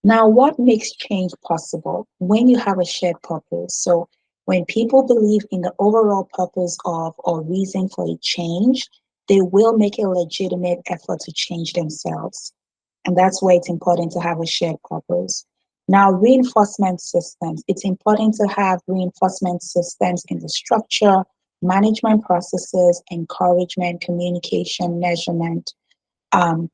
Now, what makes change possible? When you have a shared purpose. So when people believe in the overall purpose of or reason for a change, they will make a legitimate effort to change themselves. And that's why it's important to have a shared purpose. Now, reinforcement systems. It's important to have reinforcement systems in the structure, management processes, encouragement, communication, measurement, um,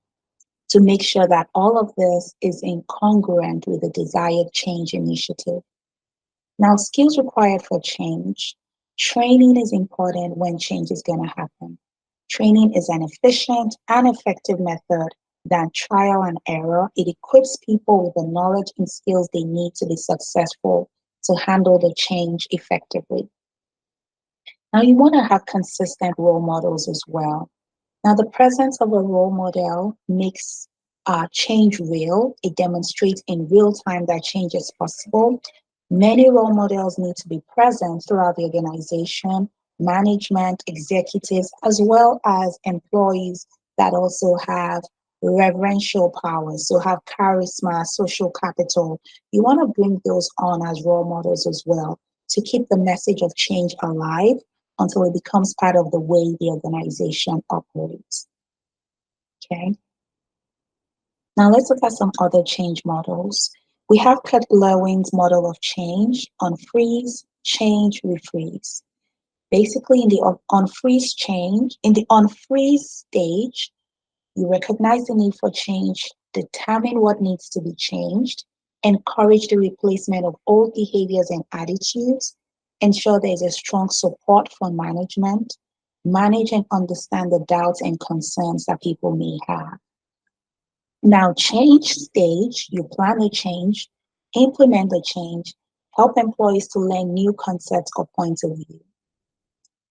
to make sure that all of this is incongruent with the desired change initiative. Now, skills required for change. Training is important when change is going to happen. Training is an efficient and effective method than trial and error. It equips people with the knowledge and skills they need to be successful to handle the change effectively. Now, you want to have consistent role models as well. Now, the presence of a role model makes change real. It demonstrates in real time that change is possible. Many role models need to be present throughout the organization, management, executives, as well as employees that also have reverential powers, so have charisma, social capital. You want to bring those on as role models as well to keep the message of change alive until it becomes part of the way the organization operates. Okay. Now let's look at some other change models. We have Lewin's model of change: unfreeze, change, refreeze. Basically, in the unfreeze stage, you recognize the need for change, determine what needs to be changed, encourage the replacement of old behaviors and attitudes, ensure there is a strong support from management, manage and understand the doubts and concerns that people may have. Now, change stage, you plan the change, implement the change, help employees to learn new concepts or points of view.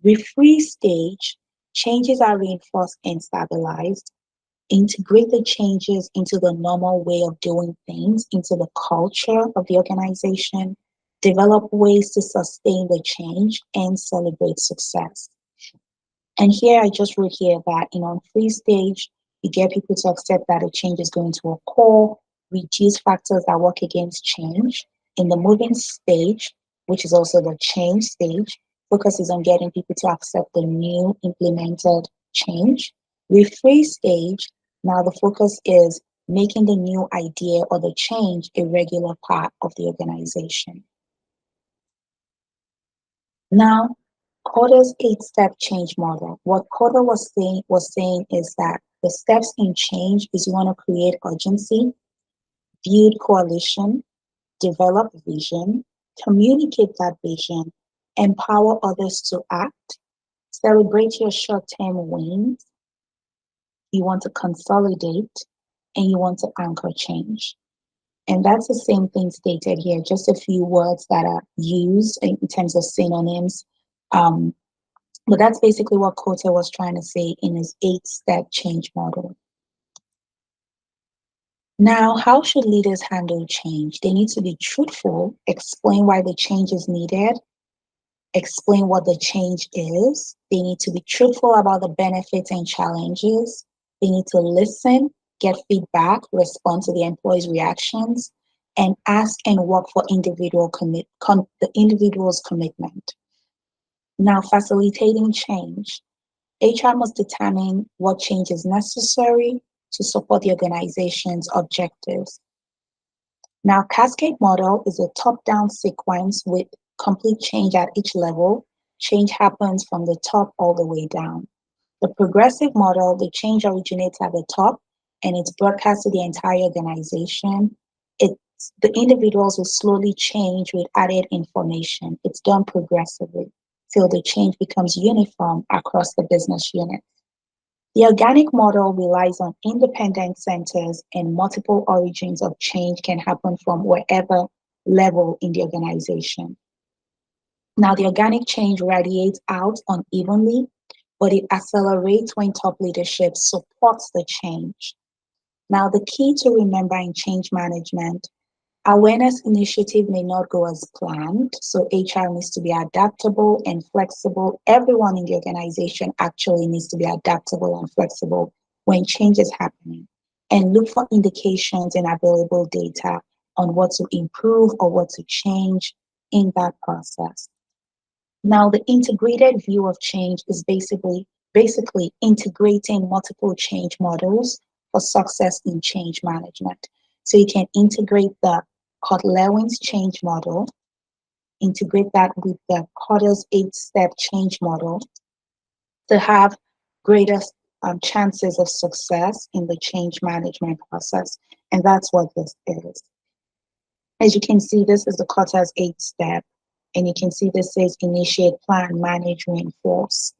Refreeze stage, changes are reinforced and stabilized. Integrate the changes into the normal way of doing things, into the culture of the organization. Develop ways to sustain the change and celebrate success. And here I just wrote here that in unfreeze stage, you get people to accept that a change is going to occur, reduce factors that work against change. In the moving stage, which is also the change stage, focuses on getting people to accept the new implemented change. Refreeze stage, now the focus is making the new idea or the change a regular part of the organization. Now, Kotter's 8-step change model. What Kotter was saying is that the steps in change is you want to create urgency, build coalition, develop vision, communicate that vision, empower others to act, celebrate your short-term wins, you want to consolidate, and you want to anchor change. And that's the same thing stated here, just a few words that are used in terms of synonyms. But that's basically what Kotter was trying to say in his 8-step change model. Now, how should leaders handle change? They need to be truthful, explain why the change is needed, explain what the change is. They need to be truthful about the benefits and challenges. They need to listen, get feedback, respond to the employees' reactions, and ask and work for the individual's commitment. Now, facilitating change. HR must determine what change is necessary to support the organization's objectives. Now, cascade model is a top-down sequence with complete change at each level. Change happens from the top all the way down. The progressive model, the change originates at the top and it's broadcast to the entire organization. The individuals will slowly change with added information. It's done progressively till the change becomes uniform across the business unit. The organic model relies on independent centers and multiple origins of change can happen from wherever level in the organization. Now, the organic change radiates out unevenly, but it accelerates when top leadership supports the change. Now, the key to remember in change management: awareness initiative may not go as planned, so HR needs to be adaptable and flexible. Everyone in the organization actually needs to be adaptable and flexible when change is happening, and look for indications in available data on what to improve or what to change in that process. Now, the integrated view of change is basically integrating multiple change models for success in change management. So you can integrate the Kotter-Lewin's change model, integrate that with the Kotter's 8-step change model to have greater chances of success in the change management process. And that's what this is. As you can see, this is the Kotter's 8-step. And you can see this says initiate, plan, manage, reinforce.